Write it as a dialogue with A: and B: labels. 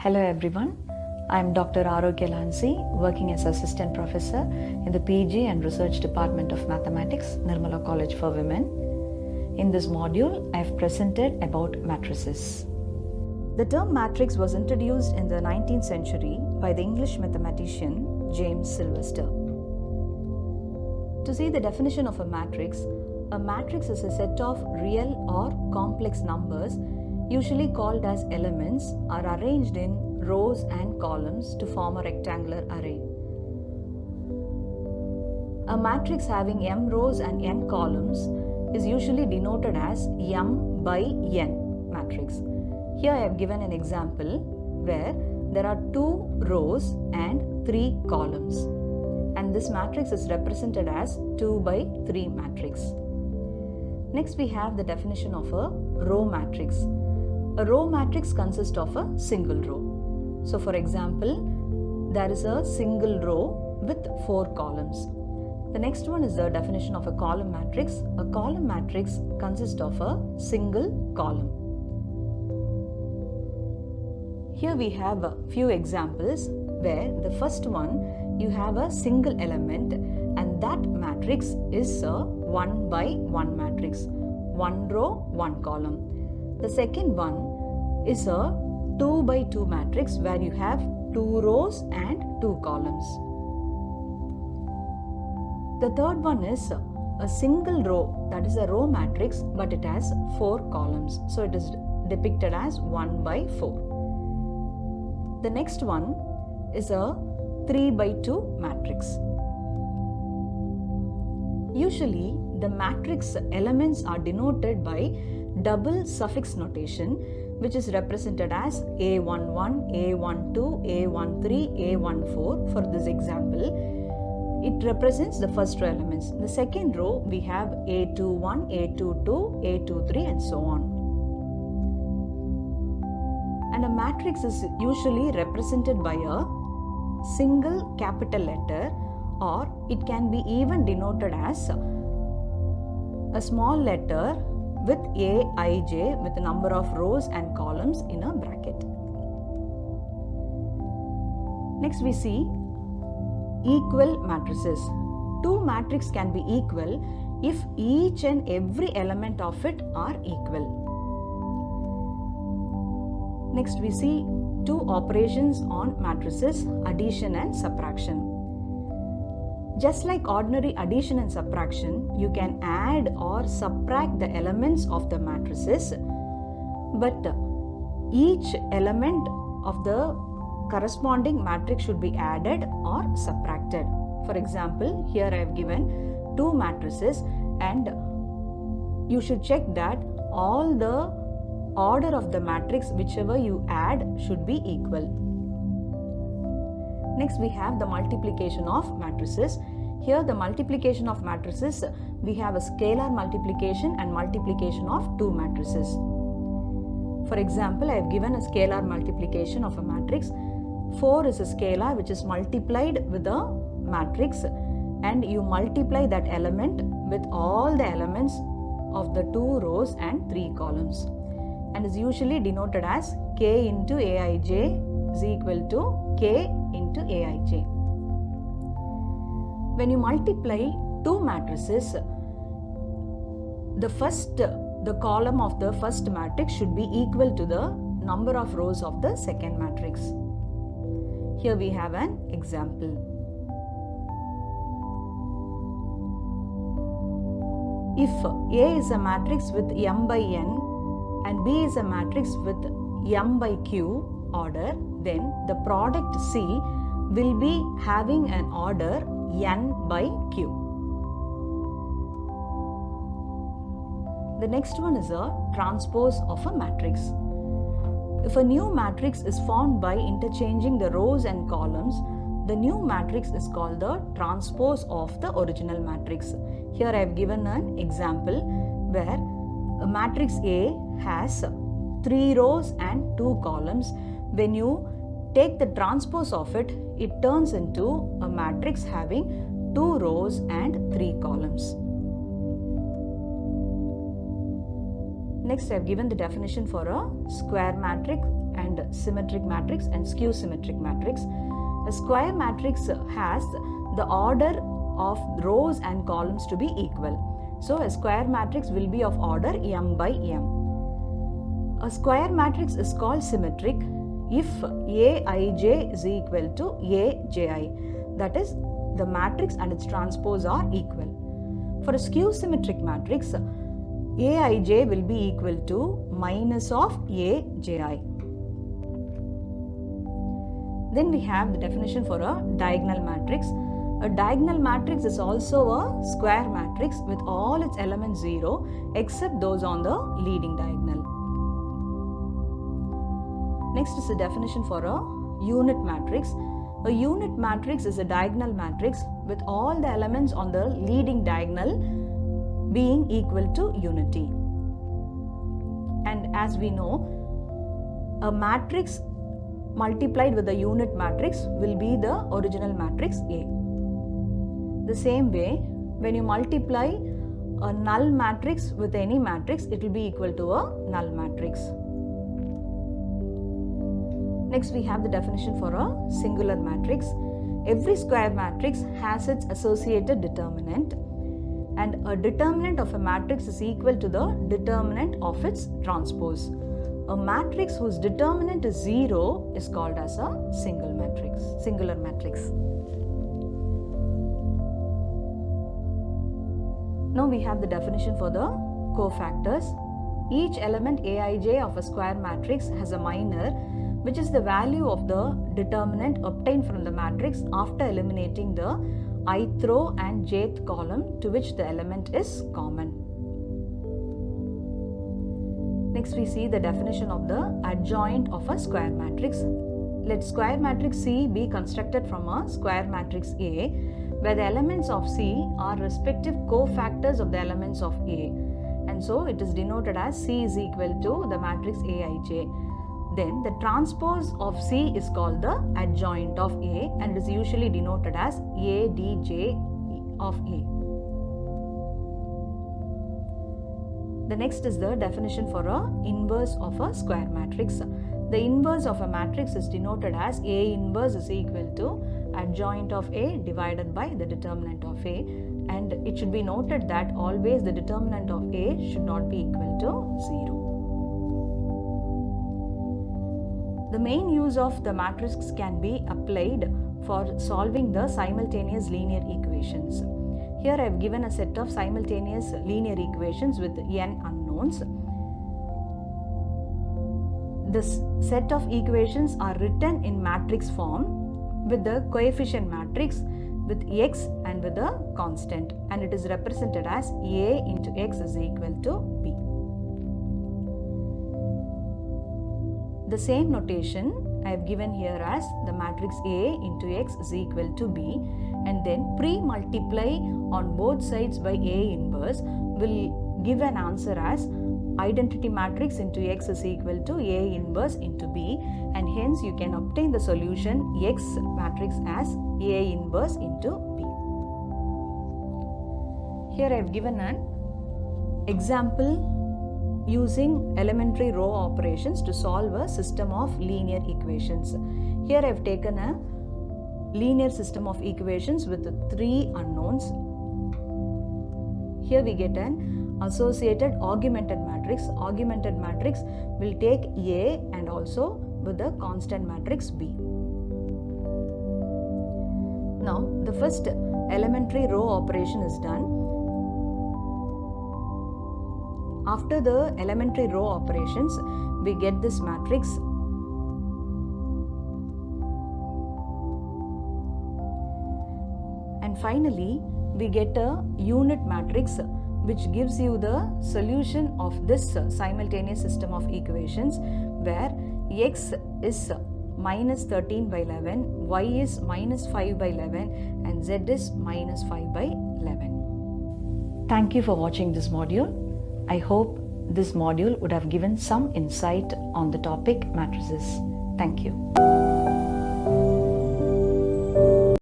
A: Hello everyone, I am Dr.Arokia Lancy, working as Assistant Professor in the P.G. and Research Department of Mathematics, Nirmala College for Women. In this module, I have presented about matrices. The term matrix was introduced in the 19th century by the English mathematician James Sylvester. To see the definition of a matrix is a set of real or complex numbers usually called as elements are arranged in rows and columns to form a rectangular array. A matrix having m rows and n columns is usually denoted as m by n matrix. Here I have given an example where there are 2 rows and 3 columns, and this matrix is represented as 2 by 3 matrix. Next we have the definition of a row matrix. A row matrix consists of a single row. So for example, there is a single row with 4 columns. The next one is the definition of a column matrix. A column matrix consists of a single column. Here we have a few examples where the first one you have a single element, and that matrix is a 1 by 1 matrix, 1 row, 1 column. The second one is a 2 by 2 matrix where you have 2 rows and 2 columns. The third one is a single row, that is a row matrix, but it has 4 columns. So it is depicted as 1 by 4. The next one is a 3 by 2 matrix. Usually the matrix elements are denoted by double suffix notation, which is represented as A11, A12, A13, A14. For this example, it represents the first row elements. The second row we have A21, A22, A23 and so on. And a matrix is usually represented by a single capital letter, or it can be even denoted as a small letter with Aij with a number of rows and columns in a bracket. Next we see equal matrices. 2 matrices can be equal if each and every element of it are equal. Next we see 2 operations on matrices, addition and subtraction. Just like ordinary addition and subtraction, you can add or subtract the elements of the matrices, but each element of the corresponding matrix should be added or subtracted. For example, here I have given 2 matrices, and you should check that all the order of the matrix whichever you add should be equal. Next we have the multiplication of matrices. Here the multiplication of matrices, we have a scalar multiplication and multiplication of 2 matrices. For example, I have given a scalar multiplication of a matrix. 4 is a scalar which is multiplied with a matrix, and you multiply that element with all the elements of the 2 rows and 3 columns, and is usually denoted as k into Aij is equal to k into Aij. When you multiply 2 matrices, the column of the first matrix should be equal to the number of rows of the second matrix. Here we have an example. If A is a matrix with m by n and B is a matrix with m by q order, then the product C will be having an order n by q. The next one is a transpose of a matrix. If a new matrix is formed by interchanging the rows and columns, the new matrix is called the transpose of the original matrix. Here I have given an example where a matrix A has 3 rows and 2 columns. When you take the transpose of it, it turns into a matrix having 2 rows and 3 columns. Next, I have given the definition for a square matrix and symmetric matrix and skew symmetric matrix. A square matrix has the order of rows and columns to be equal. So, a square matrix will be of order m by m. A square matrix is called symmetric if Aij is equal to Aji, that is, the matrix and its transpose are equal. For a skew symmetric matrix, Aij will be equal to minus of Aji. Then we have the definition for a diagonal matrix. A diagonal matrix is also a square matrix with all its elements 0 except those on the leading diagonal. Next is the definition for a unit matrix. A unit matrix is a diagonal matrix with all the elements on the leading diagonal being equal to unity. And as we know, a matrix multiplied with a unit matrix will be the original matrix A. The same way, when you multiply a null matrix with any matrix, it will be equal to a null matrix. Next, we have the definition for a singular matrix. Every square matrix has its associated determinant, and a determinant of a matrix is equal to the determinant of its transpose. A matrix whose determinant is 0 is called as a singular matrix. Now we have the definition for the cofactors. Each element Aij of a square matrix has a minor, which is the value of the determinant obtained from the matrix after eliminating the ith row and jth column to which the element is common. Next, we see the definition of the adjoint of a square matrix. Let square matrix C be constructed from a square matrix A, where the elements of C are respective cofactors of the elements of A. And so, it is denoted as C is equal to the matrix Aij. Then, the transpose of C is called the adjoint of A, and it is usually denoted as Adj of A. The next is the definition for a inverse of a square matrix. The inverse of a matrix is denoted as A inverse is equal to adjoint of A divided by the determinant of A, and it should be noted that always the determinant of A should not be equal to 0. The main use of the matrix can be applied for solving the simultaneous linear equations. Here I have given a set of simultaneous linear equations with n unknowns. This set of equations are written in matrix form with the coefficient matrix with x and with a constant, and it is represented as A into x is equal to B. The same notation I have given here as the matrix A into x is equal to B, and then pre-multiply on both sides by A inverse will give an answer as identity matrix into x is equal to A inverse into B, and hence you can obtain the solution x matrix as A inverse into B. Here I have given an example using elementary row operations to solve a system of linear equations. Here I have taken a linear system of equations with 3 unknowns. Here we get an associated augmented matrix. Augmented matrix will take A and also with the constant matrix B. Now the first elementary row operation is done. After the elementary row operations, we get this matrix. And finally, we get a unit matrix which gives you the solution of this simultaneous system of equations, where x is minus 13 by 11, y is minus 5 by 11, and z is minus 5 by 11. Thank you for watching this module. I hope this module would have given some insight on the topic matrices. Thank you.